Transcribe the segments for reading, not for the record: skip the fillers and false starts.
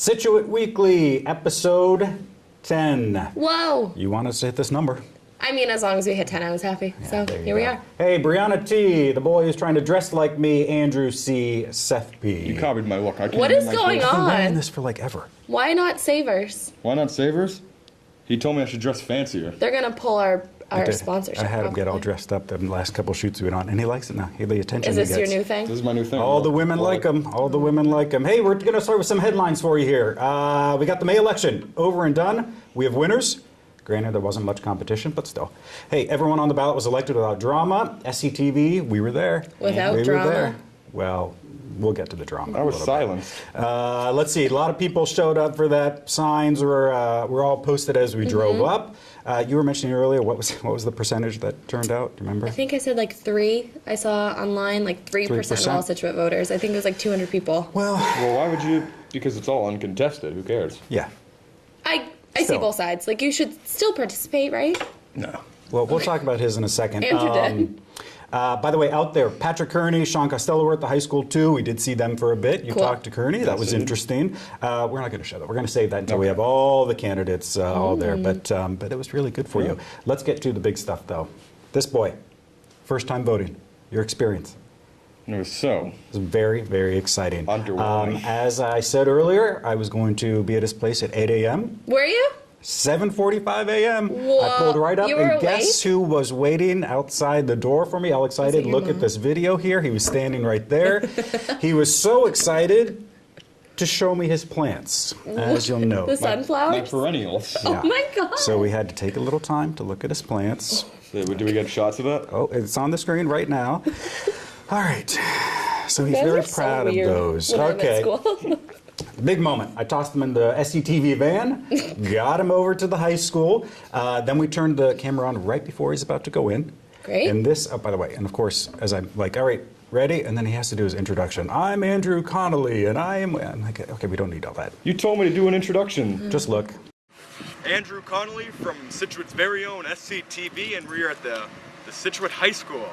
Scituate Weekly, episode 10. Whoa. You want us to hit this number? I mean, as long as we hit 10, I was happy. Yeah, So here we are. Hey, Brianna T., the boy who's trying to dress like me, Andrew C., Seth P. You copied my look. I can't What is going I've been wearing on? this for like ever. Why not Savers? Why not Savers? He told me I should dress fancier. They're going to pull our sponsorship. I had him get all probably. dressed up the last couple shoots we went on, and he likes it now. The attention Is he this gets. your new thing? This is my new thing. All the women like him. All the women like him. Hey, we're going to start with some headlines for you here. We got the May election over and done. We have winners. Granted, there wasn't much competition, but still. Hey, everyone on the ballot was elected without drama. SCTV, we were there. Without we drama? Were there. Well, we'll get to the drama. I was silenced. Let's see. A lot of people showed up for that. Signs were all posted as we drove up. You were mentioning earlier, what was the percentage that turned out? Do you remember? I think I said like 3. I saw online like 3% of all Scituate voters. I think it was like 200 people. Well, Why would you? Because it's all uncontested. Who cares? yeah. I see Still. both sides. Like, you should still participate, right? No. Well, we'll talk about his in a second. Andrew did. By the way, out there, Patrick Kearney, Sean Costello were at the high school too. We did see them for a bit. You Cool. talked to Kearney. That was interesting. We're not going to show that. We're going to save that until we have all the candidates all there. But it was really good for you. Let's get to the big stuff, though. This boy, first time voting. Your experience. It was so. It was very, very exciting. Underwhelming. As I said earlier, I was going to be at his place at 8 a.m. Were you? 7:45 a.m. Whoa. I pulled right up, You were and guess awake? who was waiting outside the door for me? All excited. your Look mom? at this video here. He was standing right there. He was so excited to show me his plants, as you'll know. The sunflowers? My perennials. Oh my God. So we had to take a little time to look at his plants. Do we get shots of that? Oh, it's on the screen right now. All right. So he's You guys very are so proud of weird those. when I'm at Okay. school. Big moment. I tossed him in the SCTV van, got him over to the high school. Then we turned the camera on right before he's about to go in. Great. And this, oh, by the way, and of course, as I'm like, all right, ready? And then he has to do his introduction. I'm Andrew Connolly, and I'm like, okay, we don't need all that. You told me to do an introduction. Just look. Andrew Connolly from Scituate's very own SCTV, and we're at the Scituate High School,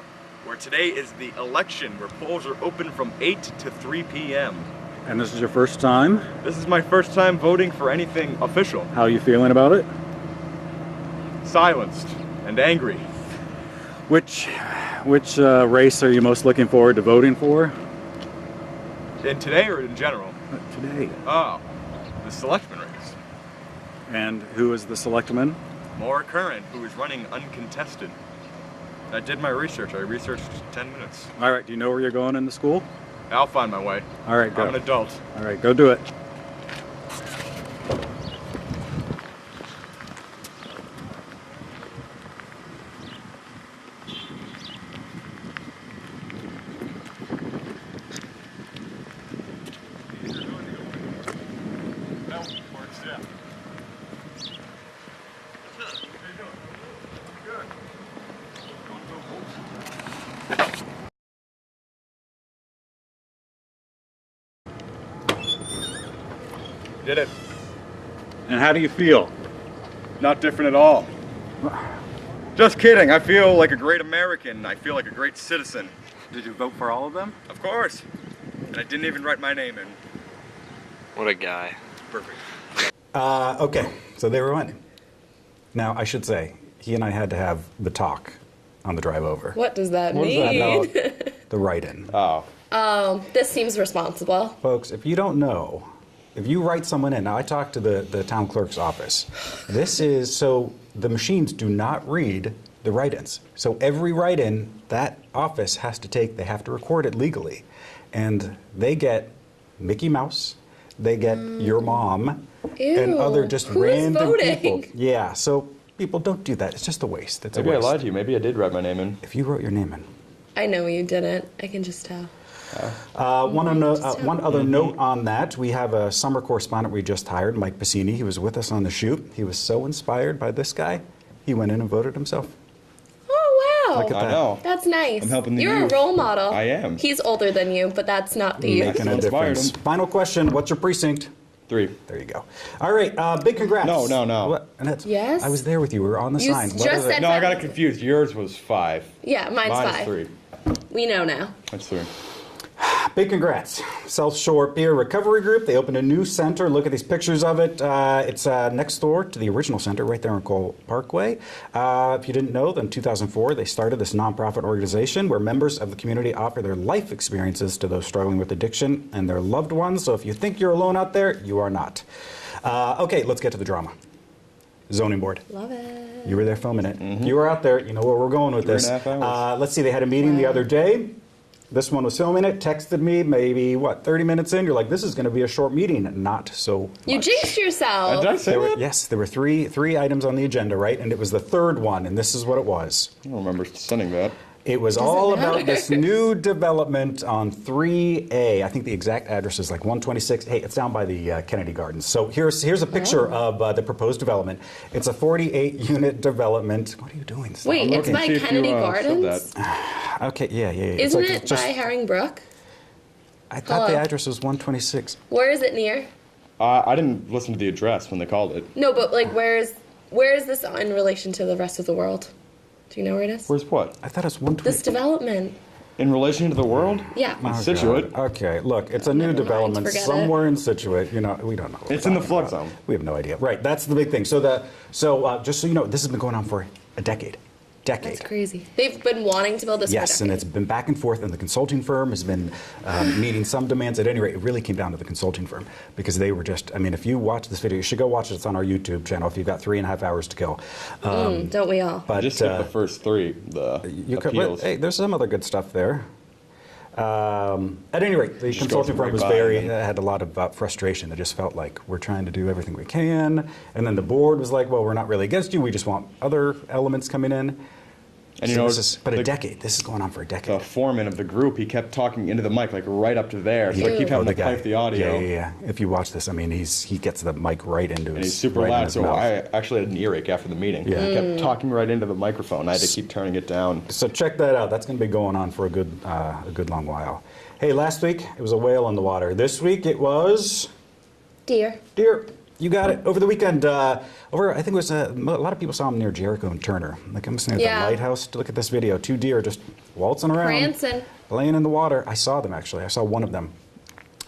where today is the election, where polls are open from 8 to 3 p.m. And this is your first time? This is my first time voting for anything official. How are you feeling about it? Silenced and angry. Which race are you most looking forward to voting for? In today or in general? Today. Oh, the selectman race. And who is the selectman? Maura Curran, who is running uncontested. I did my research. I researched 10 minutes. All right, do you know where you're going in the school? I'll find my way. All right, go. I'm an adult. All right, go do it. Did it. And how do you feel? Not different at all. Just kidding. I feel like a great American. I feel like a great citizen. Did you vote for all of them? Of course. And I didn't even write my name in. What a guy. Perfect. Okay, so they were winning. Now, I should say, he and I had to have the talk on the drive over. What does that What does that mean? mean? The write-in. This seems responsible. Folks, if you don't know, if you write someone in, now I talked to the town clerk's office. This is, so the machines do not read the write-ins. So every write-in, that office has to take, they have to record it legally. And they get Mickey Mouse, they get your mom, and Ew, other just who is random voting? people. Yeah, so people don't do that. It's just a waste. It's a Maybe I waste. lied to you. Maybe I did write my name in. If you wrote your name in. I know you didn't. I can just tell. One other note on that, we have a summer correspondent we just hired, Mike Piscini. He was with us on the shoot. He was so inspired by this guy, he went in and voted himself. Oh, wow. Look at I that. know. That's nice. I'm helping the You're youth. a role model. I am. He's older than you, but that's not the youth. Making a Inspired difference. him. Final question, what's your precinct? 3. There you go. All right, big congrats. No. What? Annette, Yes? I was there with you. We were on the You sign. just What is said- it? No, I got it confused. Yours was 5. Yeah, mine's Mine's 5. 3. We know now. That's 3. big congrats. South Shore Peer Recovery Group. They opened a new center. Look at these pictures of it. It's next door to the original center right there on Cole Parkway. If you didn't know, in 2004, they started this nonprofit organization where members of the community offer their life experiences to those struggling with addiction and their loved ones. So if you think you're alone out there, you are not. Okay, let's get to the drama. Zoning board. Love it. You were there filming it. If you were out there, you know where we're going with this. 3.5 hours. Let's see, they had a meeting the other day. This one was filming it, texted me maybe, 30 minutes in. You're like, this is going to be a short meeting. Not so much. You jinxed yourself. Did I say that? Yes, there were three items on the agenda, right? And it was the third one, and this is what it was. I don't remember sending that. It was all about this new development on 3A. I think the exact address is like 126. Hey, it's down by the Kennedy Gardens. So here's a picture of the proposed development. It's a 48-unit development. What are you doing? Stop. Wait, it's looking to by see if you, Kennedy said Gardens? that. Okay, yeah. Isn't like it just- by Herring Brook? I thought the Hello? address was 126. Where is it near? I didn't listen to the address when they called it. No, but like where is this in relation to the rest of the world? Do you know where it is? Where's what? I thought it was 126. This development. In relation to the world? Yeah. In Scituate. Okay, look, it's a new Never mind, development forget somewhere in Scituate. You know, we don't know. what It's we're in the talking flood about. zone. We have no idea. Right, that's the big thing. So just so you know, this has been going on for a decade. That's crazy. They've been wanting to build this Yes, for a and decade. it's been back and forth, and the consulting firm has been meeting some demands. At any rate, it really came down to the consulting firm because they were just, I mean, if you watch this video, you should go watch it. It's on our YouTube channel if you've got 3.5 hours to kill. Don't we all? But Just skip the first three, the appeals. hey, there's some other good stuff there. At any rate, the Just consulting goes firm was right by very and then- had a lot of frustration. They just felt like we're trying to do everything we can, and then the board was like, "Well, we're not really against you. We just want other elements coming in." And you So know, this is, but a the- decade. This is going on for a The decade. foreman of the group, he kept talking into the mic, like right up to there. So I keep having to pipe the audio. Yeah. If you watch this, I mean, he gets the mic right into his. And he's super right in loud, his so mouth. I actually had an earache after the meeting. Yeah. He kept talking right into the microphone. I had to keep turning it down. So check that out. That's going to be going on for a good long while. Hey, last week it was a whale on the water. This week it was Dear. deer. You got it. Over the weekend, I think it was a lot of people saw them near Jericho and Turner. Like I'm standing at Yeah. the lighthouse to look at this video. 2 deer just waltzing around, Prancing. playing in the water. I saw them actually. I saw one of them.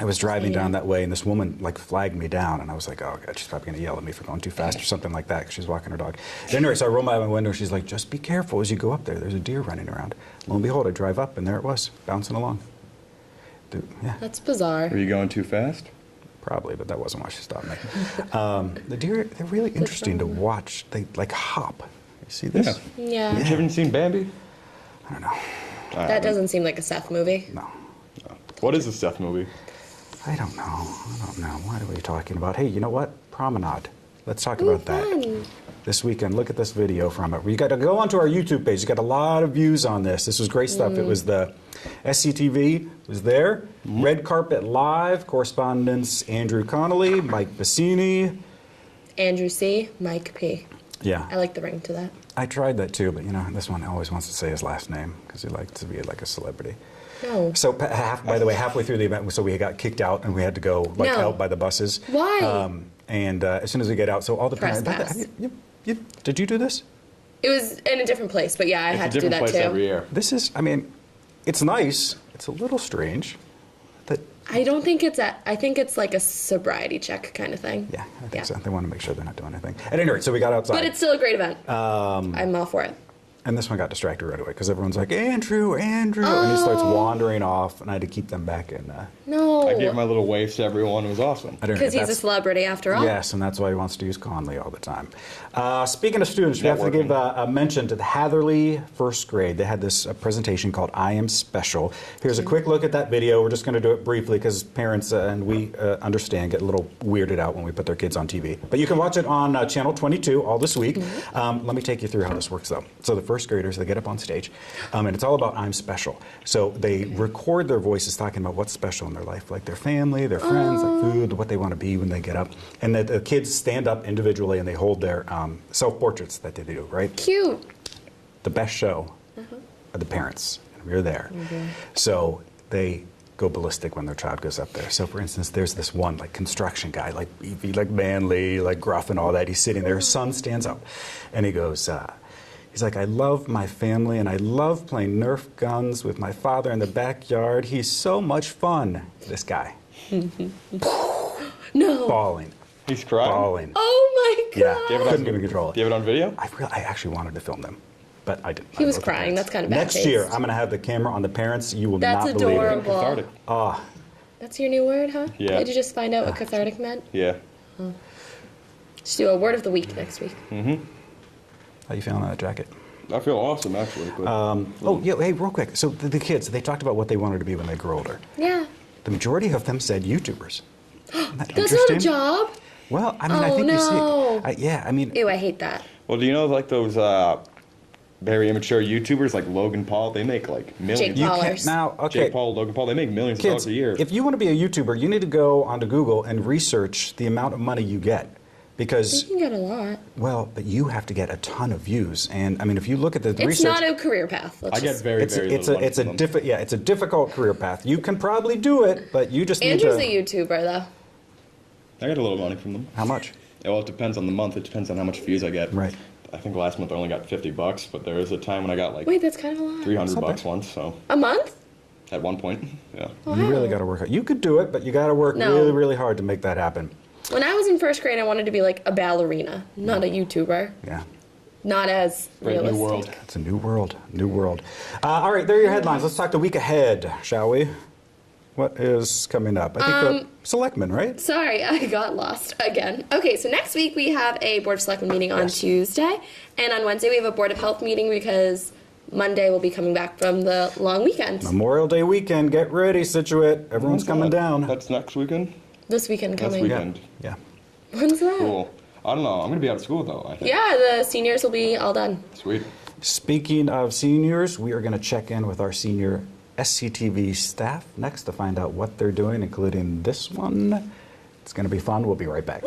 I was driving Yeah. down that way, and this woman like flagged me down, and I was like, "Oh God, she's probably gonna yell at me for going too fast or something like that." 'Cause she's walking her dog. Anyway, so I roll by my window. She's like, "Just be careful as you go up there. There's a deer running around." Lo and behold, I drive up, and there it was, bouncing along. Dude, yeah. That's bizarre. Were you going too fast? Probably, but that wasn't why she stopped me. The deer, they're really interesting to watch. They like hop. You see this? Yeah. You haven't seen Bambi? I don't know. That doesn't seem like a Seth movie. No. What is a Seth movie? I don't know. What are we talking about? Hey, you know what? Promenade. Let's talk about that. Fun. This weekend, look at this video from it. You got to go onto our YouTube page. You got a lot of views on this. This was great stuff. It was the SCTV was there. Red Carpet Live, correspondents Andrew Connolly, Mike Bassini. Andrew C. Mike P. Yeah. I like the ring to that. I tried that too, but you know, this one always wants to say his last name because he likes to be like a celebrity. No. So, by the way, halfway through the event, so we got kicked out and we had to go like No. out by the buses. Why? And as soon as we get out, so all the parents. Trespass. Did you do this? It was in a different place, but yeah, I It's had a to do different that place too. every year. This is, I mean, it's nice. It's a little strange. That I don't think it's I think it's like a sobriety check kind of thing. yeah, I think so. They want to make sure they're not doing anything. At any rate, so we got outside. But it's still a great event. I'm all for it. And this one got distracted right away because everyone's like, Andrew, and he starts wandering off, and I had to keep them back in. No. I gave my little waves to everyone. It was awesome. I don't know, Because he's a that's- celebrity after all. Yes, and that's why he wants to use Conley all the time. Speaking of students, we have to Networking. give a mention to the Hatherley first grade. They had this presentation called I Am Special. Here's a quick look at that video. We're just going to do it briefly because parents and we understand, get a little weirded out when we put their kids on TV. But you can watch it on Channel 22 all this week. Let me take you through how this works, though. So the first graders, they get up on stage, and it's all about I'm special. So they record their voices talking about what's special in their life, like their family, their friends, like food, what they want to be when they get up. And the kids stand up individually and they hold their self-portraits that they do, right? Cute. The best show are the parents, and we're there. So they go ballistic when their child goes up there. So for instance, there's this one like construction guy, like beefy, like manly, like gruff and all that. He's sitting there, his son stands up and he goes, He's like, I love my family and I love playing Nerf guns with my father in the backyard. He's so much fun. This guy. No. Bawling. He's crying? Bawling. Oh my Yeah, god. couldn't even control it. Do you have it on video? I actually wanted to film them, but I didn't. He I was wrote the crying. parents. That's kind of bad Next taste. year, I'm going to have the camera on the parents. You will That's not believe it. adorable. Cathartic. Ah, That's your new word, huh? Yeah. Did you just find out what cathartic meant? Yeah. Just do a word of the week next week. how you feeling on that jacket? I feel awesome, actually. But Oh, yeah, hey, real quick. So the kids, they talked about what they wanted to be when they grew older. Yeah. The majority of them said YouTubers. Isn't that That's not interesting? a job. Well, I mean, I Oh, think you no. see. Yeah, I mean, Ew, I hate that. well, do you know like those very immature YouTubers like Logan Paul? They make like millions. Jake you Paul. can't Dollars. now. Okay, Jake Paul, Logan Paul, they make millions of kids, dollars a year. if you want to be a YouTuber, you need to go onto Google and research the amount of money you get, You because can get a lot. well, but you have to get a ton of views, and I mean, if you look at the It's research. not a career path. Let's I get just... very, it's very it's a little it's money a from them. it's a difficult career path. You can probably do it, but you just need Andrew's to. a YouTuber, though. I get a little money from them. How much? Well, it depends on the month. It depends on how much views I get. Right. I think last month I only got $50, but there was a time when I got like Wait, that's kind of a lot. 300 not bucks bad. once. So A month? at one point, yeah. You really got to work hard. You could do it, but you got to work No. really, really hard to make that happen. When I was in first grade, I wanted to be like a ballerina, not a YouTuber. Yeah. Not as Great new realistic. world. It's a new world. New world. All right, there are your headlines. Let's talk the week ahead, shall we? What is coming up? I think the selectmen, right? Sorry, I got lost again. Okay, so next week we have a Board of Selectmen meeting on Tuesday, and on Wednesday we have a Board of Health meeting because Monday we'll be coming back from the long weekend. Memorial Day weekend. Get ready, Scituate. Everyone's coming down. That's next weekend? This weekend Next coming. weekend. Yeah. When's that? Cool. I don't know. I'm going to be out of school, though, I think. Yeah, the seniors will be all done. Sweet. Speaking of seniors, we are going to check in with our senior SCTV staff next to find out what they're doing, including this one. It's going to be fun. We'll be right back.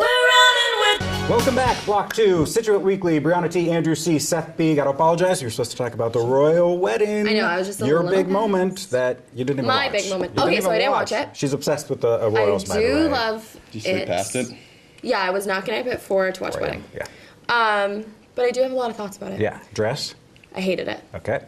Welcome back, Block 2, Scituate Weekly. Brianna T, Andrew C, Seth B. Got to apologize. You're supposed to talk about the royal wedding. I know, I was just a Your little big bit- moment that you didn't even My watch. big moment. You Okay, so I even didn't watch it. She's obsessed with the I royals, by the way. do love Did you sleep past it? Yeah, I was not going to put 4 to watch wedding. Yeah. But I do have a lot of thoughts about it. Yeah. Dress? I hated it. Okay.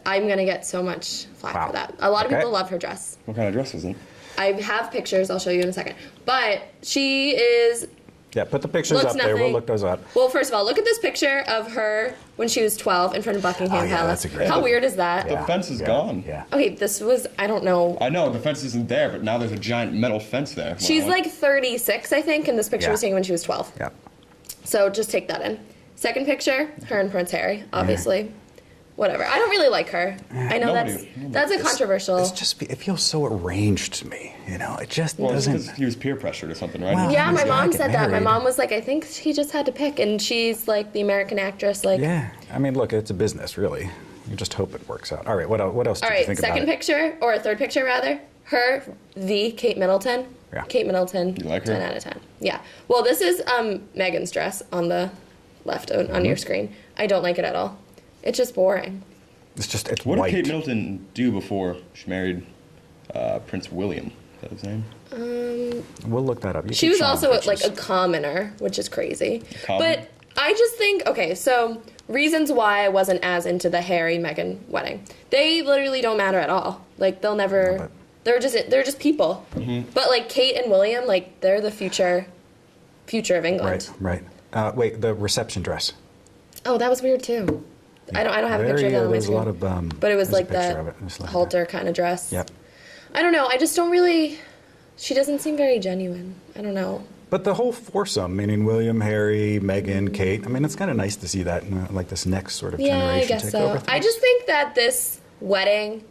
I'm going to get so much flack Wow. for that. A lot of Okay. people love her dress. What kind of dress is it? I have pictures. I'll show you in a second. But she is... Yeah, put the pictures Looks up there. We'll nothing. look those up. Well, first of all, look at this picture of her when she was 12 in front of Buckingham Oh, yeah, Palace. that's a great How one. weird is that? Yeah, The fence is yeah, gone. Yeah. Okay, this was, I don't know. I know, the fence isn't there, but now there's a giant metal fence there. She's Wow. like 36, I think, and this picture Yeah. was taken when she was 12. Yeah. So just take that in. Second picture, her and Prince Harry, obviously. Whatever. I don't really like her. I know Nobody- that's a controversial. It's just, it feels so arranged to me. You know, it just Well, it's doesn't. because he was peer pressured or something, right? Well, Yeah, He's my gotta mom get said that. My married. mom was like, I think he just had to pick, and she's like the American actress. Like, Yeah. I mean, look, it's a business, really. You just hope it works out. All right. What else all did you right, think second about it? picture or third picture rather. Her, the Kate Middleton. Yeah. Kate Middleton. You like her? 10 out of 10. Yeah. Well, this is Megan's dress on the left on Mm-hmm. your screen. I don't like it at all. It's just boring. It's What white. did Kate Middleton do before she married Prince William? Is that his name? We'll look that up. You She keep was showing also pictures. like a commoner, which is crazy. Commoner? But I just think, okay, so reasons why I wasn't as into the Harry Meghan wedding. They literally don't matter at all. Like they'll never. but- They're just people. Mm-hmm. But like Kate and William, like they're the future of England. Right. Wait, the reception dress. Oh, that was weird too. I don't have a Very, picture of that on my there's a screen. lot of. But it was there's a like picture that of it. Just like halter kind of dress. Yep. I don't know. I just don't really. She doesn't seem very genuine. I don't know. But the whole foursome, meaning William, Harry, Meghan, Kate. I mean, it's kind of nice to see that, like this next sort of Yeah, generation I guess take so. over. I things. just think that this wedding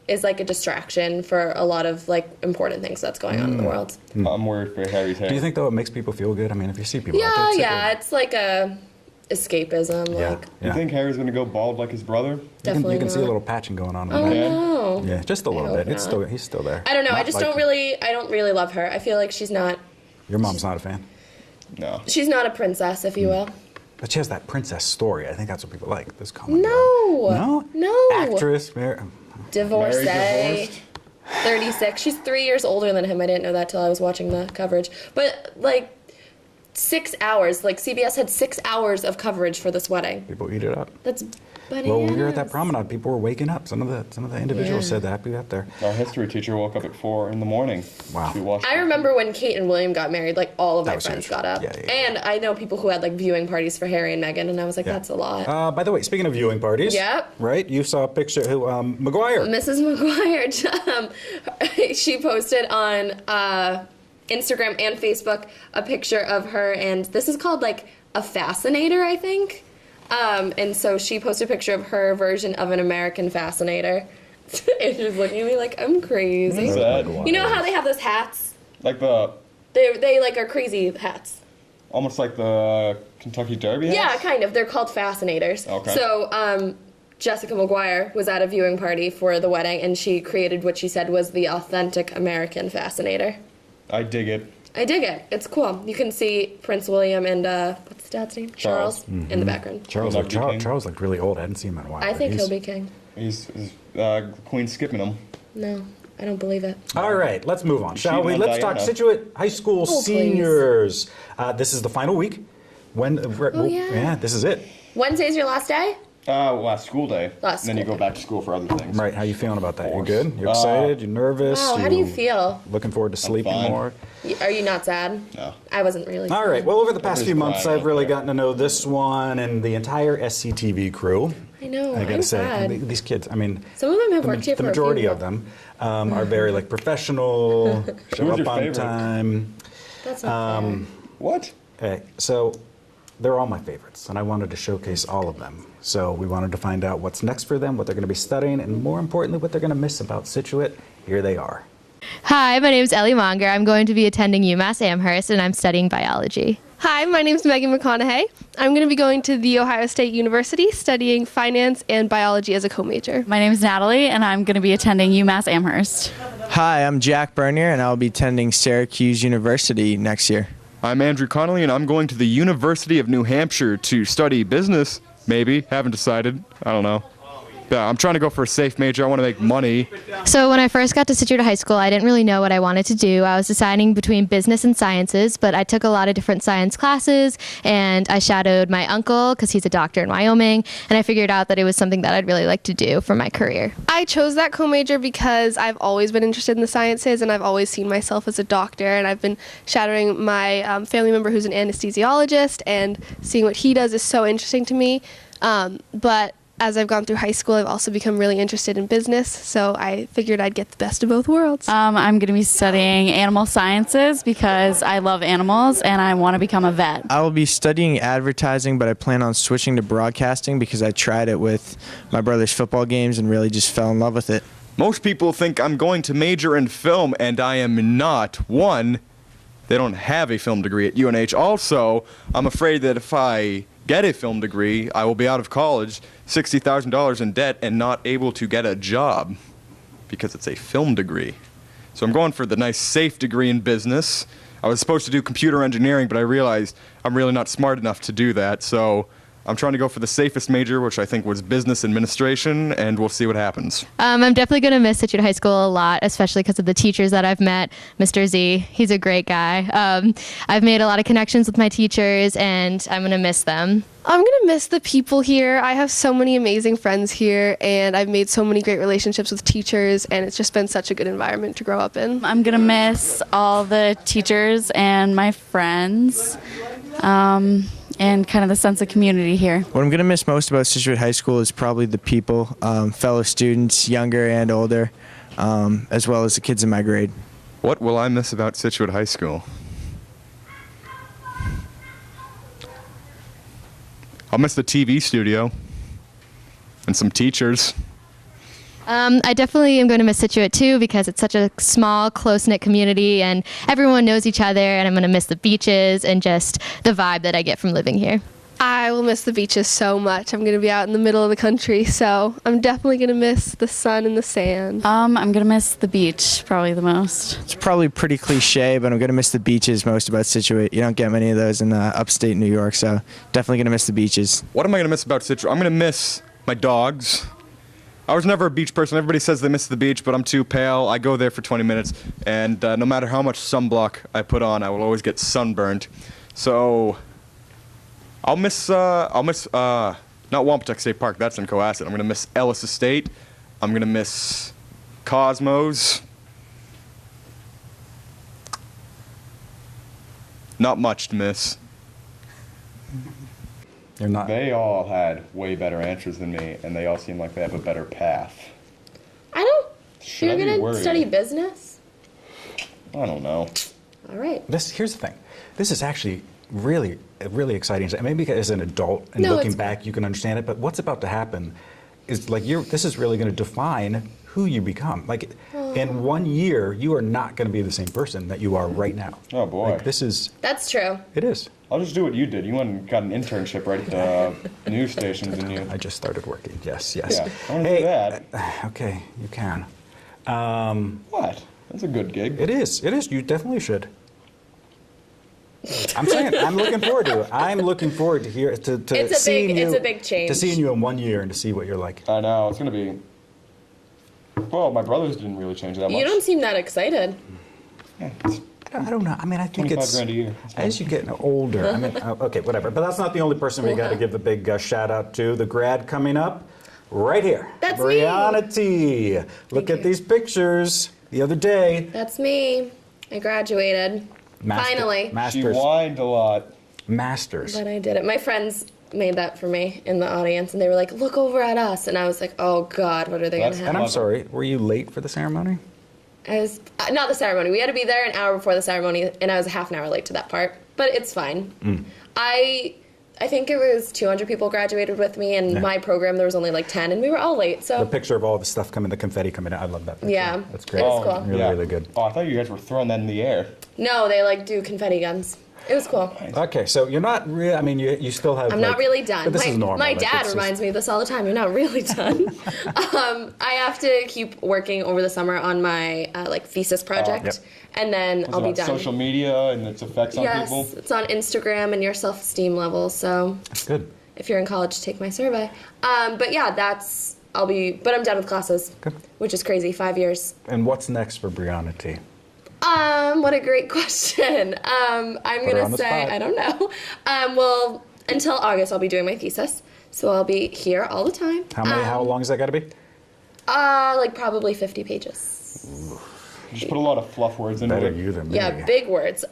is like a distraction for a lot of like important things that's going on in the world. I'm worried for Harry's hair. Do you think though it makes people feel good? I mean, if you see people out there, Yeah, it's yeah, it's like a escapism. yeah, Like You yeah. think Harry's going to go bald like his brother? definitely you can see a not. little patching going on. Oh in there. no. Yeah, just a little hope bit. It's not. still he's still there. I don't know. I Not just like- I don't really love her. I feel like she's not Your mom's not a fan, No. a princess, if you will. but she has that princess story. I think that's what people like. This common. No. No. Actress, Divorcee. Married, divorced? 36. She's 3 years older than him. I didn't know that till I was watching the coverage. But like 6 hours. Like, CBS had 6 hours of coverage for this wedding. People eat it up. That's bananas. Well, when we were at that promenade, people were waking up. Some of the individuals Yeah. said that. We got there. Our history teacher woke up at 4 in the morning. Wow. She watched I remember when Kate and William got married, like, all of That my was friends huge. got up. Yeah. And I know people who had, like, viewing parties for Harry and Meghan, and I was like, that's a lot. By the way, speaking of viewing parties. Yep. Right? You saw a picture. McGuire. Mrs. McGuire, she posted on Instagram and Facebook a picture of her, and this is called like a fascinator, I think. And so she posted a picture of her version of an American fascinator. And she's looking at me like I'm crazy. What's that? You know how they have those hats? Like They like are crazy hats. almost like the Kentucky Derby Yeah, hats? kind of. They're called fascinators. Okay. So, Jessica McGuire was at a viewing party for the wedding, and she created what she said was the authentic American fascinator. I dig it. I dig it. It's cool. You can see Prince William and what's his dad's name? Charles. In the background. Charles He'll looked, never be king. Charles looked really old. I hadn't seen him in a while. I but think he's- he'll be king. He's Queen skipping him. No, I don't believe it. All right, let's move on, shall we? cheating on Let's talk Diana. Scituate High School Oh, please. seniors. This is the final week. yeah. This is it. Wednesday's your last day? Last school day. Last and then you school go back to school for other things. Right, how you feeling about that? You course. good? You excited? You nervous? Wow, how do you feel? Looking forward to sleeping fine. more? Are you not sad? No. I wasn't really. All right, well, over the past Nobody's few months, crying I've out really there. gotten to know this one and the entire SCTV crew. I know. I gotta I'm say, sad. these kids, I mean, Some of them have worked here the for majority a few of them are very like professional, show Who's up your on favorite? time. That's not fair. What? Okay, so they're all my favorites, and I wanted to showcase all of them. So we wanted to find out what's next for them, what they're going to be studying, and more importantly, what they're going to miss about Scituate. Here they are. Hi, my name is Ellie Monger. I'm going to be attending UMass Amherst, and I'm studying biology. Hi, my name is Megan McConaughey. I'm going to be going to The Ohio State University studying finance and biology as a co-major. My name is Natalie, and I'm going to be attending UMass Amherst. Hi, I'm Jack Bernier, and I'll be attending Syracuse University next year. I'm Andrew Connolly, and I'm going to the University of New Hampshire to study business, maybe. Haven't decided. I don't know. Yeah, I'm trying to go for a safe major. I want to make money. So when I first got to Scituate High School, I didn't really know what I wanted to do. I was deciding between business and sciences, but I took a lot of different science classes, and I shadowed my uncle because he's a doctor in Wyoming, and I figured out that it was something that I'd really like to do for my career. I chose that co-major because I've always been interested in the sciences and I've always seen myself as a doctor, and I've been shadowing my family member who's an anesthesiologist, and seeing what he does is so interesting to me. But as I've gone through high school, I've also become really interested in business, so I figured I'd get the best of both worlds. I'm going to be studying animal sciences because I love animals and I want to become a vet. I will be studying advertising, but I plan on switching to broadcasting because I tried it with my brother's football games and really just fell in love with it. Most people think I'm going to major in film, and I am not. One, they don't have a film degree at UNH. Also, I'm afraid that if I get a film degree, I will be out of college, $60,000 in debt, and not able to get a job because it's a film degree. So I'm going for the nice, safe degree in business. I was supposed to do computer engineering, but I realized I'm really not smart enough to do that. So I'm trying to go for the safest major, which I think was business administration, and we'll see what happens. I'm definitely going to miss Scituate High School a lot, especially because of the teachers that I've met. Mr. Z, he's a great guy. I've made a lot of connections with my teachers, and I'm going to miss them. I'm going to miss the people here. I have so many amazing friends here, and I've made so many great relationships with teachers, and it's just been such a good environment to grow up in. I'm going to miss all the teachers and my friends. And kind of the sense of community here. What I'm going to miss most about Scituate High School is probably the people, fellow students, younger and older, as well as the kids in my grade. What will I miss about Scituate High School? I'll miss the TV studio and some teachers. I definitely am going to miss Scituate too because it's such a small, close-knit community and everyone knows each other, and I'm going to miss the beaches and just the vibe that I get from living here. I will miss the beaches so much. I'm going to be out in the middle of the country, so I'm definitely going to miss the sun and the sand. I'm going to miss the beach probably the most. It's probably pretty cliche, but I'm going to miss the beaches most about Scituate. You don't get many of those in upstate New York, so definitely going to miss the beaches. What am I going to miss about Scituate? I'm going to miss my dogs. I was never a beach person. Everybody says they miss the beach, but I'm too pale. I go there for 20 minutes, and no matter how much sunblock I put on, I will always get sunburned. So I'll miss not Wampatuck State Park, that's in Cohasset. I'm gonna miss Ellis Estate. I'm gonna miss Cosmos. Not much to miss. You're not. They all had way better answers than me, and they all seem like they have a better path. I don't. Should I You're be gonna worried? study business? I don't know. All right. Here's the thing. This is actually really exciting. Maybe as an adult and No, looking it's back, you can understand it. But what's about to happen is like this is really going to define who you become. Like in 1 year, you are not going to be the same person that you are right now. Oh, boy. Like, this is. That's true. It is. I'll just do what you did. You went and got an internship right at the news stations, and you. I just started working. Yes. Yeah, I want to do that. Okay, you can. What? That's a good gig. It is. You definitely should. I'm saying, I'm looking forward to it. I'm looking forward to seeing you. It's a big change. To seeing you in 1 year and to see what you're like. I know, it's going to be. Well, my brothers didn't really change that much. You don't seem that excited. Yeah, it's I don't know. I mean, I think 25 it's grand a year. as you get older. I mean, okay, whatever. But that's not the only person we got to give a big shout out to. The grad coming up, right here. That's me. Brianna T. Look at these pictures. The other day, That's me. I graduated. Finally. She Masters. whined a lot. Masters. But I did it. My friends made that for me in the audience, and they were like, "Look over at us," and I was like, "Oh God, what are they That's gonna And have?" I'm sorry, were you late for the ceremony? I was not the ceremony. We had to be there an hour before the ceremony, and I was a half an hour late to that part. But it's fine. I think it was 200 people graduated with me, and my program there was only like 10, and we were all late. The So picture of all the stuff coming, the confetti coming out. I love that picture. Yeah, That's great. it was cool. Really, really good. Oh, I thought you guys were throwing that in the air. no, they like do confetti guns. It was cool. Okay, so you're not really. I mean, you still have. I'm not really done. But this is normal. My Like, dad it's just- reminds me of this all the time. You're not really done. I have to keep working over the summer on my like thesis project, Yep. and then Was I'll it be on done. social media and its effects on Yes, people? it's on Instagram and your self-esteem level. So That's good. if you're in college, take my survey. But yeah, but I'm done with classes, Good. which is crazy. 5 years. And what's next for Brianna T? What a great question. I'm her on gonna the say spot. I don't know. Well, until August, I'll be doing my thesis, so I'll be here all the time. How long is that got to be? Like probably 50 pages. Just put a lot of fluff words into Better it. you than me. Yeah, big words.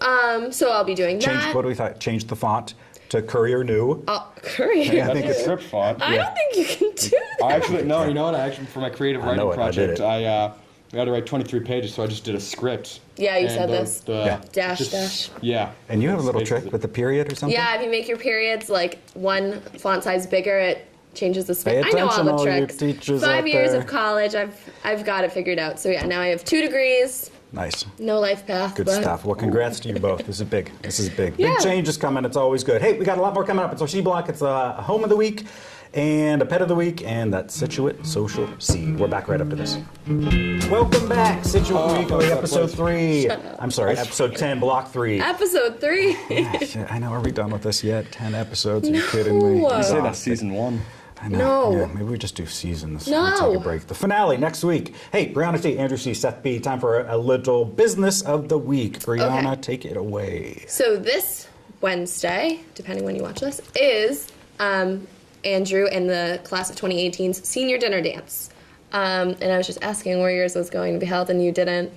So I'll be doing Change. that. What do we thought? Change the font to Courier New. Courier. Yeah, I That's think the it's. script font. I don't think you can do that. I actually, no, you know what? I actually, for my creative I writing know it, I did project, it. I had to write 23 pages, so I just did a script. Yeah, you And said this. Yeah. Dash. Yeah. And you have a little Spaces trick it. with the period or something. Yeah, if you make your periods like one font size bigger, it changes the Pay space. I know all attention, the all you tricks. teachers 5 out years there. of college, I've got it figured out. So yeah, now I have 2 degrees, Nice. no life path. Good but stuff. Well, congrats to you both. This is big. This is big. Yeah. Big change is coming. It's always good. Hey, we got a lot more coming up. It's our C Block. It's a home of the week and a pet of the week and that Scituate Social C. We're back right after this. Welcome back, Scituate Weekly, episode 3. I'm sorry, episode 10, block 3. Episode 3. Shit, I know. Are we done with this yet? 10 episodes? Are you kidding me? No. You say that's season 1. I know. No. Yeah, maybe we just do seasons. No. We'll take a break. The finale next week. Hey, Brianna T, Andrew C, Seth B. Time for a little business of the week. Brianna, Okay. take it away. So this Wednesday, depending when you watch this, is Andrew and the class of 2018's senior dinner dance. And I was just asking where yours was going to be held, and you didn't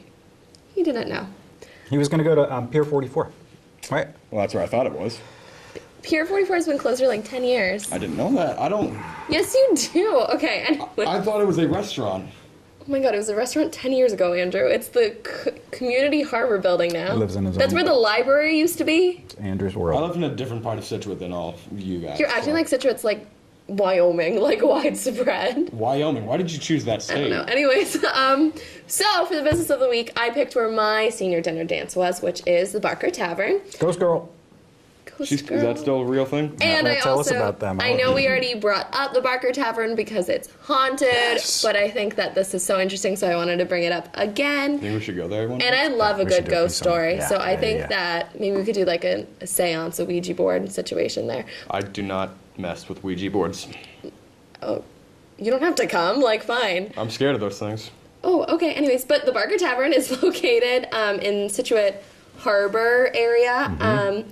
know. He was going to go to Pier 44, right? Well, that's where I thought it was. Pier 44 has been closed for like 10 years. I didn't know that. I don't. Yes, you do. Okay, anyway. I thought it was a restaurant. Oh my god, it was a restaurant 10 years ago, Andrew. It's the Community Harbor building now. He lives in his That's own- where the library used to be. It's Andrew's I world. live in a different part of Scituate than all of you guys. You're acting so. like Scituate's like Wyoming, like widespread. Wyoming. Why did you choose that I state? don't know. Anyways, so for the business of the week, I picked where my senior dinner dance was, which is the Barker Tavern. Ghost Girl. Ghost Is girl. that still a real thing? And I Tell us also, about them. I know we already brought up the Barker Tavern because it's haunted, Yes. but I think that this is so interesting, so I wanted to bring it up again. Think we should go there one And I love a we should good do ghost some- story, yeah, so I yeah, think yeah. that maybe we could do like a seance, a Ouija board situation there. I do not mess with Ouija boards. Oh, you don't have to come, like, fine. I'm scared of those things. Oh, okay. Anyways, but the Barker Tavern is located in Scituate Harbor area.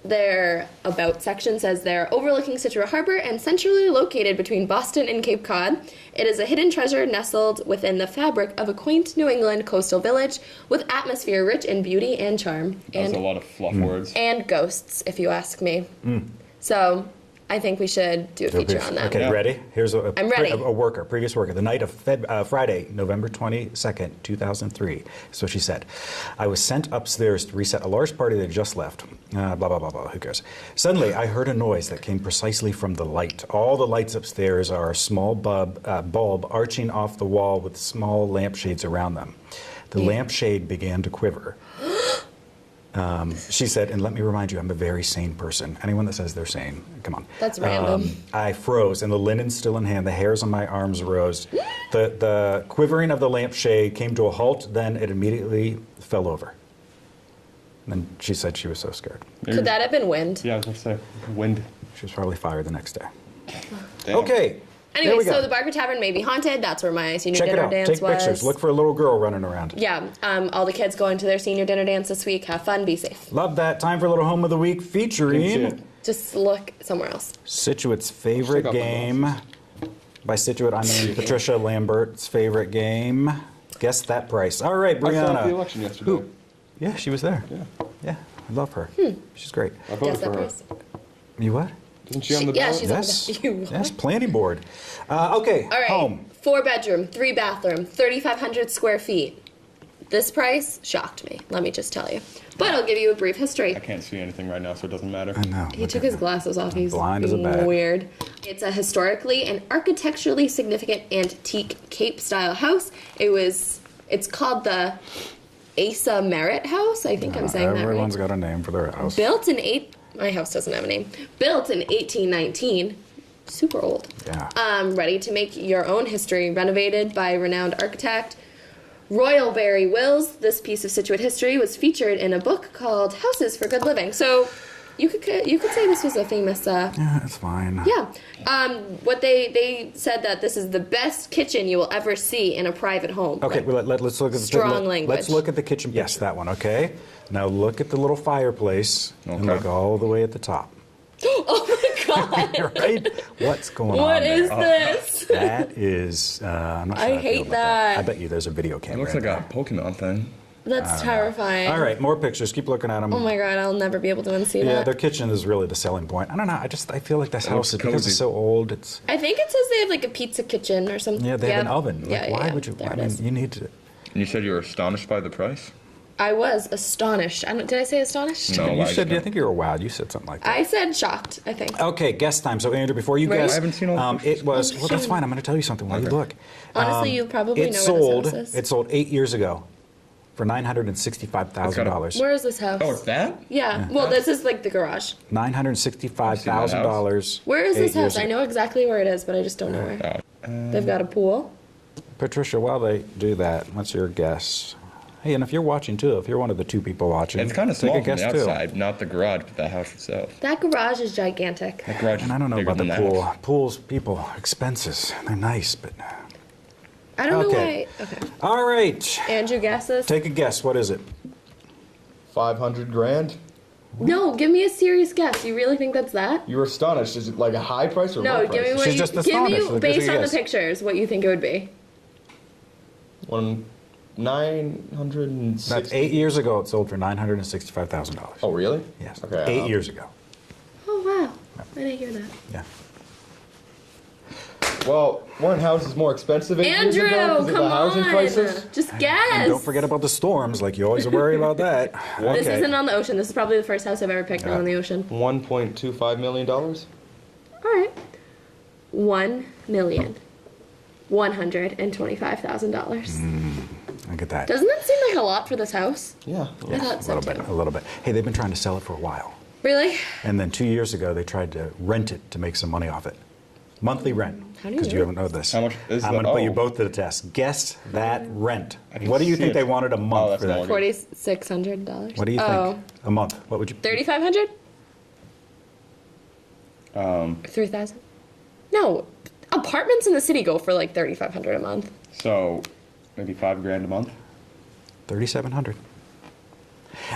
their About section says they're overlooking Scituate Harbor and centrally located between Boston and Cape Cod. It is a hidden treasure nestled within the fabric of a quaint New England coastal village with atmosphere rich in beauty and charm. That's a lot of fluff words. And ghosts, if you ask me. So I think we should do a feature on that. Okay, Yeah. ready? Here's I'm ready. a previous worker. The night of Friday, November 22nd, 2003. So she said, I was sent upstairs to reset a large party that had just left. Blah, blah, blah, blah. Who cares? Suddenly, I heard a noise that came precisely from the light. All the lights upstairs are a small bulb arching off the wall with small lampshades around them. The lampshade began to quiver. She said, and let me remind you, I'm a very sane person. Anyone that says they're sane, come on. That's random. I froze, and the linen's still in hand. The hairs on my arms rose. The quivering of the lampshade came to a halt, then it immediately fell over. And then she said she was so scared. Could that have been wind? Yeah, I was going to say, wind. She was probably fired the next day. Damn. Okay. Anyway, there we so go. the Barker Tavern may be haunted. That's where my senior Check it dinner out. dance Take was. pictures. Look for a little girl running around. Yeah, all the kids going to their senior dinner dance this week. Have fun, be safe. Love that. Time for a little home of the week Didn't see featuring it. Just look somewhere else. Situate's favorite Check out my game. By Scituate, I mean Patricia Lambert's favorite game. Guess that price. All right, I saw Brianna. the election yesterday. Who? Yeah, she was there. Yeah. Yeah, I love her. She's great. I voted Guess that for her. price. You what? Isn't she on the Yeah, ballot? she's Yes. on the you. Yes, planning board. Okay, All right. home. 4-bedroom, 3-bathroom, 3,500 square feet. This price shocked me, let me just tell you. But I'll give you a brief history. I can't see anything right now, so it doesn't matter. I know. He took his glasses off. He's blind as a being bat. weird. It's a historically and architecturally significant antique Cape-style house. It's called the Asa Merritt House. I think I'm saying that right. Everyone's got a name for their house. My house doesn't have a name. Built in 1819. Super old. Yeah. Ready to make your own history. Renovated by renowned architect Royal Barry Wills. This piece of Scituate history was featured in a book called Houses for Good Living. So you could say this was a famous. Yeah, it's fine. Yeah. What they said that this is the best kitchen you will ever see in a private home. Okay, Like, well, let's look at the strong language. Let's look at the kitchen. Yes, that one. Okay. Now look at the little fireplace and Okay. look all the way at the top. oh my God. Right? What's going on? What is there? this? That is. I'm not sure I how feel hate about that. I bet you there's a video It camera. looks in like there. a Pokemon thing. That's terrifying. All right, more pictures. Keep looking at them. Oh my God, I'll never be able to unsee Yeah, that. their kitchen is really the selling point. I don't know. I feel like this It house, looks because cozy. it's so old. It's I think it says they have like a pizza kitchen or something. yeah, they have an oven. Like, Yeah, why yeah, would you? There I it mean, is. you need to. And you said you were astonished by the price? I was astonished. Did I say astonished? No. You I said. don't. I think you were wowed. You said something like that. I said shocked, I think. Okay, guess time. So Andrew, before you Right. guess, I haven't seen all the it was. Well, that's fine. I'm going to tell you something while you look. Honestly, you probably It know sold. where this house is. It sold 8 years ago for $965,000. Where is this house? Oh, it's that? Yeah. Well, this is like the garage. $965,000. Where is this 8 years house? I ago. know exactly where it is, but I just don't know where. They've got a pool. Patricia, while they do that, what's your guess? Hey, and if you're watching too, if you're one of the two people watching, It's kind of take small a from guess the too. outside, not the garage, but the house itself. That garage is gigantic. That garage And I don't know is bigger about the than pool. house. Pools, people, expenses. They're nice, but. I don't know Okay. why. Okay. All right. Andrew, guesses? Take a guess. What is it? 500 grand? No, give me a serious guess. You really think that's that? You were astonished. Is it like a high price or No, low give me price? what She's you just give astonished. me Like, based just a on the guess. pictures what you think it would be. 960. That's 8 years ago. It sold for $965,000. Oh, really? Yes. Okay. 8 years ago. Oh wow. I didn't hear that. Yeah. Well, weren't houses more expensive 8 years Andrew, ago because of come the housing on. prices? Just guess. And don't forget about the storms. Like you always worry about that. This Okay. isn't on the ocean. This is probably the first house I've ever picked Yeah. on the ocean. $1.25 million? All right. $1,125,000. Look at that. Doesn't that seem like a lot for this house? Yeah. I thought so a little too. bit. A little bit. Hey, they've been trying to sell it for a while. Really? And then 2 years ago, they tried to rent it to make some money off it. Monthly rent. How do you Because you know? haven't know this. How much is I'm the- going to put you oh. both to the test. Guess that rent. I can What do you see think it. they wanted a month that's for that? mortgage. $4,600. What do you Oh. think? A month. What would you? 3,500? 3,000? No. Apartments in the city go for like 3,500 a month. So maybe $5 grand a month? 3,700.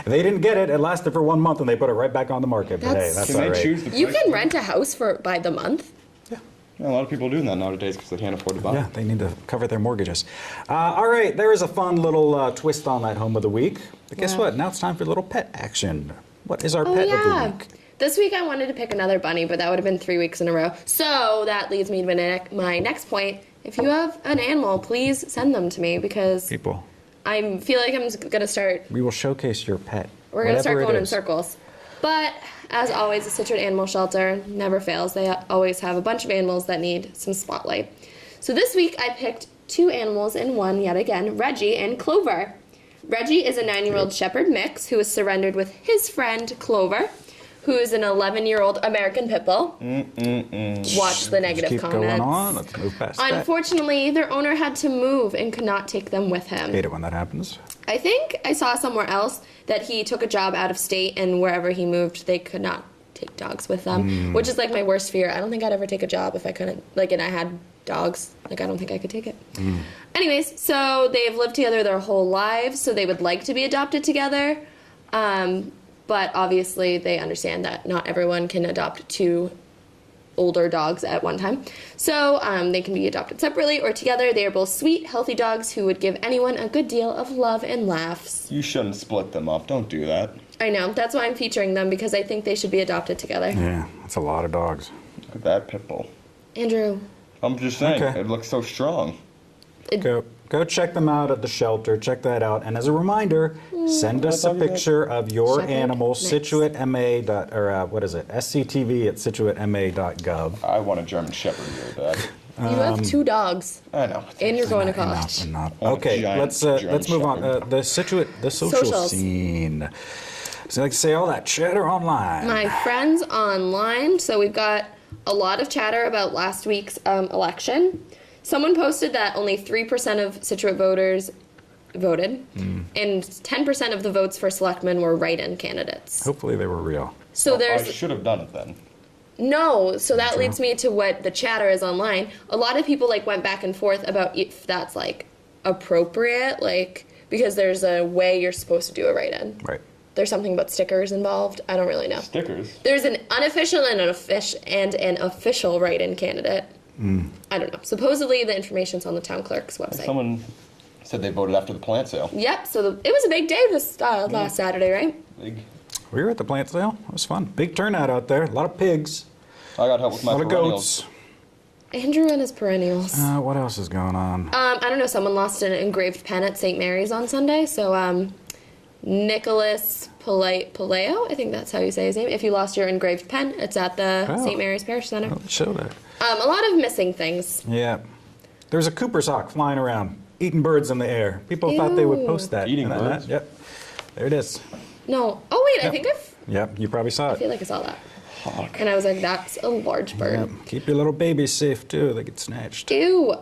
They didn't get it. It lasted for 1 month, and they put it right back on the market. But hey, that's Can all they right. choose the You price? can rent a house by the month. Yeah, a lot of people are doing that nowadays because they can't afford to buy. Yeah, they need to cover their mortgages. All right, there is a fun little twist on that home of the week. But guess what? Now it's time for a little pet action. What is our pet of the week? This week I wanted to pick another bunny, but that would have been 3 weeks in a row. So that leads me to my next point. If you have an animal, please send them to me because People, I feel like I'm going to start. we will showcase your pet. We're going to start whatever it going in is. circles. But as always, the Scituate Animal Shelter never fails. They always have a bunch of animals that need some spotlight. So this week I picked 2 animals in one yet again, Reggie and Clover. Reggie is a 9-year-old shepherd mix who was surrendered with his friend Clover, who is an 11-year-old American pit bull. Watch the negative Keep comments. going on. Let's move past that. Unfortunately, their owner had to move and could not take them with him. Hate it when that happens. I think I saw somewhere else that he took a job out of state, and wherever he moved, they could not take dogs with them, which is like my worst fear. I don't think I'd ever take a job if I couldn't, and I had dogs. I don't think I could take it. Anyways, so they've lived together their whole lives, so they would like to be adopted together. But obviously, they understand that not everyone can adopt 2 older dogs at one time. So they can be adopted separately or together. They are both sweet, healthy dogs who would give anyone a good deal of love and laughs. You shouldn't split them up. Don't do that. I know. That's why I'm featuring them, because I think they should be adopted together. Yeah, that's a lot of dogs. Look at that pit bull. Andrew. I'm just saying, Okay. it looks so strong. Go check them out at the shelter. Check that out. And as a reminder, send us a What dog is that? picture of your Shepherd animal, mix. ScituateMA. SCTV@scituatema.gov. I want a German Shepherd really bad. You have 2 dogs, I know. and you're going to college. Enough. Oh, Okay, giant let's German move on. Shepherd. The social Socials. scene. So I like to say all that chatter online. My friends online. So we've got a lot of chatter about last week's election. Someone posted that only 3% of Scituate voters voted, and 10% of the votes for selectmen were write-in candidates. Hopefully they were real. So I there's should have done it then. no. So that leads me to what the chatter is online. A lot of people went back and forth about if that's appropriate, because there's a way you're supposed to do a write-in. Right. There's something about stickers involved. I don't really know. Stickers. There's an unofficial and an official write-in candidate. I don't know. Supposedly the information's on the town clerk's website. Someone said they voted after the plant sale. Yep. So it was a big day this last Saturday, right? Big. We were at the plant sale. It was fun. Big turnout out there. A lot of pigs. I got help with A my lot of perennials. goats. Andrew and his perennials. What else is going on? I don't know. Someone lost an engraved pen at St. Mary's on Sunday. So Nicholas Paleo, I think that's how you say his name. If you lost your engraved pen, it's at the Oh. St. Mary's Parish Center. Let's show that. A lot of missing things. Yeah. There's a Cooper's hawk flying around, eating birds in the air. People thought they would Ew. post that. Eating in that birds? net. Yep. There it is. No. Oh wait, I Yep. think Yep, you probably saw I it. feel like I saw that. Hawk. And I was like, that's a large bird. Yep. Keep your little babies safe too. They get snatched. Ew.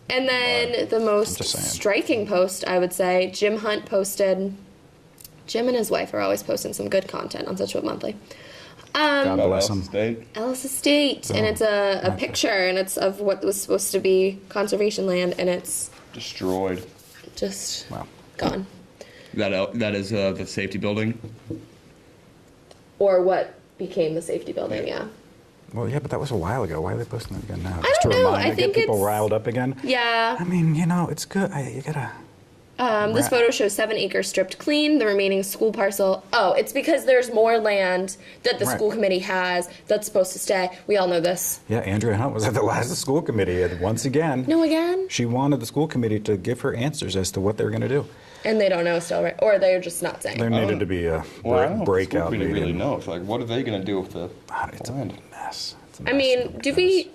And then the most just saying. striking post, I would say, Jim Hunt posted. Jim and his wife are always posting some good content on Scituate Monthly. God About bless Ellis them. Estate. Ellis Estate, and it's a picture, and it's of what was supposed to be conservation land, and it's Destroyed. just Wow. gone. That is the safety building. Or what became the safety building, yeah. Well, yeah, but that was a while ago. Why are they posting that again now? I Just to don't know. remind I get think people it's- riled up again. Yeah. I mean, it's good. You gotta. This Right. photo shows 7 acres stripped clean. The remaining school parcel. Oh, it's because there's more land that the Right. school committee has that's supposed to stay. We all know this. Yeah, Andrea Hunt was at the last school committee, and once again, No, again? she wanted the school committee to give her answers as to what they were going to do. And they don't know still, right? Or they're just not saying. There needed to be a Well, I don't know if the breakout school committee really meeting. knows. What are they going to do with the God, it's a land? mess. It's a I mess. mean, do we...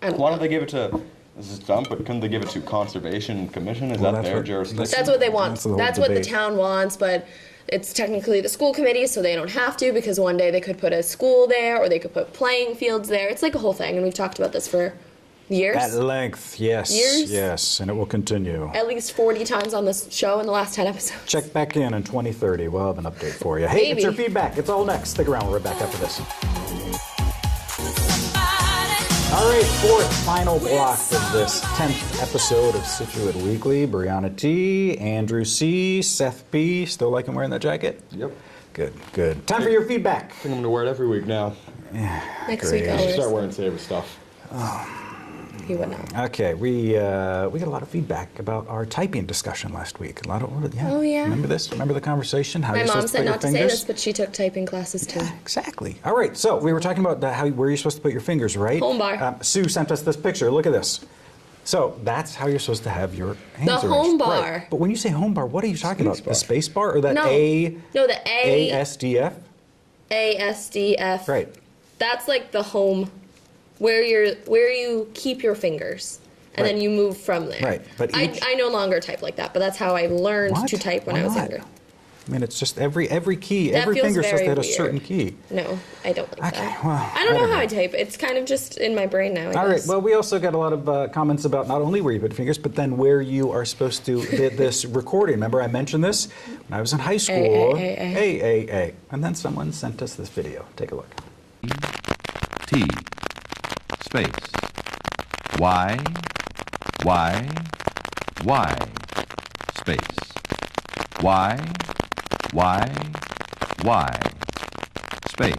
I don't Why know. don't they give it to? This is dumb, but couldn't they give it to Conservation Commission? Is Well, that that's their what- jurisdiction? That's what they want. That's the whole That's what the debate. town wants, but it's technically the school committee, so they don't have to, because one day they could put a school there, or they could put playing fields there. It's like a whole thing, and we've talked about this for years. At length, yes. Years? Yes, and it will continue. At least 40 times on this show in the last 10 episodes. Check back in 2030. We'll have an update for you. Hey, it's Maybe. your feedback. It's all next. Stick around. We're back after this. All right, fourth final block of this 10th episode of Scituate Weekly. Brianna T, Andrew C, Seth B. Still like him wearing that jacket? Yep. Good, good. Time for your feedback. I think I'm going to wear it every week now. Next Great. week I I'll should wear start some. wearing Saber stuff. He would know. Okay, we got a lot of feedback about our typing discussion last week. A lot of Oh, yeah. Remember this? Remember the conversation? How My you're mom supposed to said put your not to say fingers? this, but she took typing classes too. Exactly. All right, so we were talking about where you're supposed to put your fingers, right? Home bar. Sue sent us this picture. Look at this. So that's how you're supposed to have your hands arranged. home bar. Right. But when you say home bar, what are you talking about? The space bar or that No. A? No, the A. ASDF? ASDF. Right. That's like the home where you keep your fingers. And Right. then you move from there. Right, but each- I no longer type like that, but that's how I learned What? to type when Why I was not? younger. I mean, it's just every key, That every feels finger's supposed to very hit a weird. certain key. No, I don't like Okay, that. well, I don't know how whatever. I type. It's kind of just in my brain now. All right. Well, we also got a lot of comments about not only where you put fingers, but then where you are supposed to this recording. Remember, I mentioned this when I was in high school. A. And then someone sent us this video. Take a look. T space Y space Y space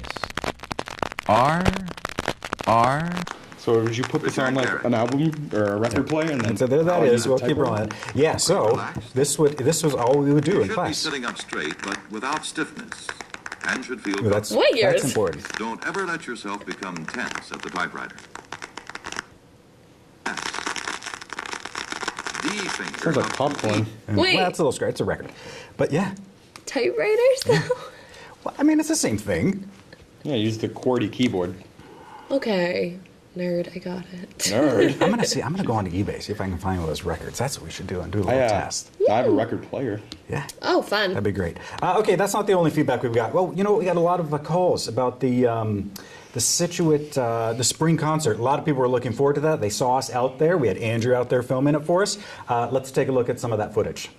R. So would you put this on like an album or a record player and then? And so there that I'll is. use a We'll keep typewriter? rolling. Yeah. So this was all we would do You in should be class. sitting up straight, but without stiffness. Hands should feel Well, that's What years? that's important. Don't ever let yourself become tense at the typewriter. S. D finger. Sounds like popcorn. Wait. Well, that's a little scratch. It's a record. But yeah. Typewriters, though? Well, I mean, it's the same thing. Yeah, use the QWERTY keyboard. Okay. Nerd, I got it. Nerd. I'm gonna go onto eBay, see if I can find one of those records. That's what we should do and do a little test. I have a record player. Yeah. Oh, fun. That'd be great. Okay, that's not the only feedback we've got. Well, you know, we got a lot of calls about the Scituate, the spring concert. A lot of people were looking forward to that. They saw us out there. We had Andrew out there filming it for us. Let's take a look at some of that footage.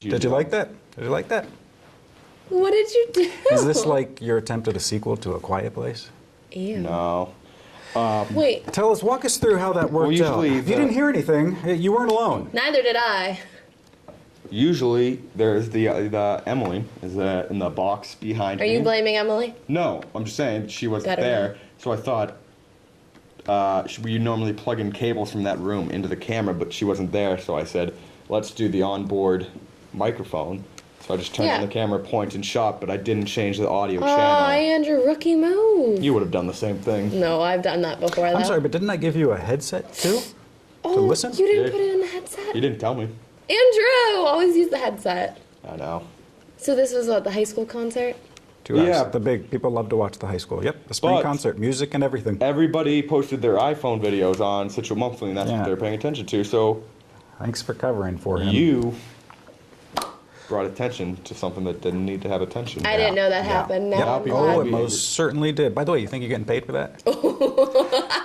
Did you like that? Did you like that? What did you do? Is this like your attempt at a sequel to A Quiet Place? Ew. No. Wait, Tell us, walk us through how that worked out. usually If you the- didn't hear anything, you weren't alone. neither did I. Usually there's the Emily is in the box behind Are me. you blaming Emily? No, I'm just saying she wasn't Better there. know. So I thought we normally plug in cables from that room into the camera, but she wasn't there. So I said, let's do the onboard microphone. So I just turned on Yeah. the camera, point and shot, but I didn't change the audio Oh, channel. Andrew, rookie move. You would have done the same thing. No, I've done that before. I'm though. sorry, but didn't I give you a headset too? Oh, listen? you didn't Yeah. put it in the headset? You didn't tell me. Andrew, always use the headset. I know. So this was what, the high school concert? 2 hours. Yeah. The big people love to watch the high school. Yep, the spring But- concert, music and everything. Everybody posted their iPhone videos on Scituate Monthly, and that's Yeah. what they're paying attention to. So Thanks for covering for him. you brought attention to something that didn't need to have attention. I didn't know that Yeah. happened. Yep. Now I'm people Oh, will it be- most certainly did. By the way, you think you're getting paid for that?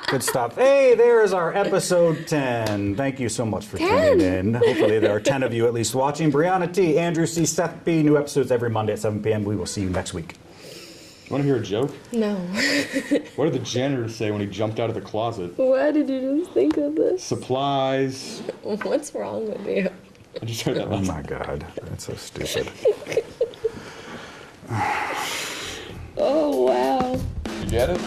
Good stuff. Hey, there is our episode 10. Thank you so much for 10. tuning in. Hopefully there are 10 of you at least watching. Brianna T, Andrew C, Seth B. New episodes every Monday at 7 p.m. We will see you next week. You want to hear a joke? No. What did the janitor say when he jumped out of the closet? Why did you just think of this? Supplies. What's wrong with you? I just heard that Oh last my God, that's so stupid. Oh, wow. You get it?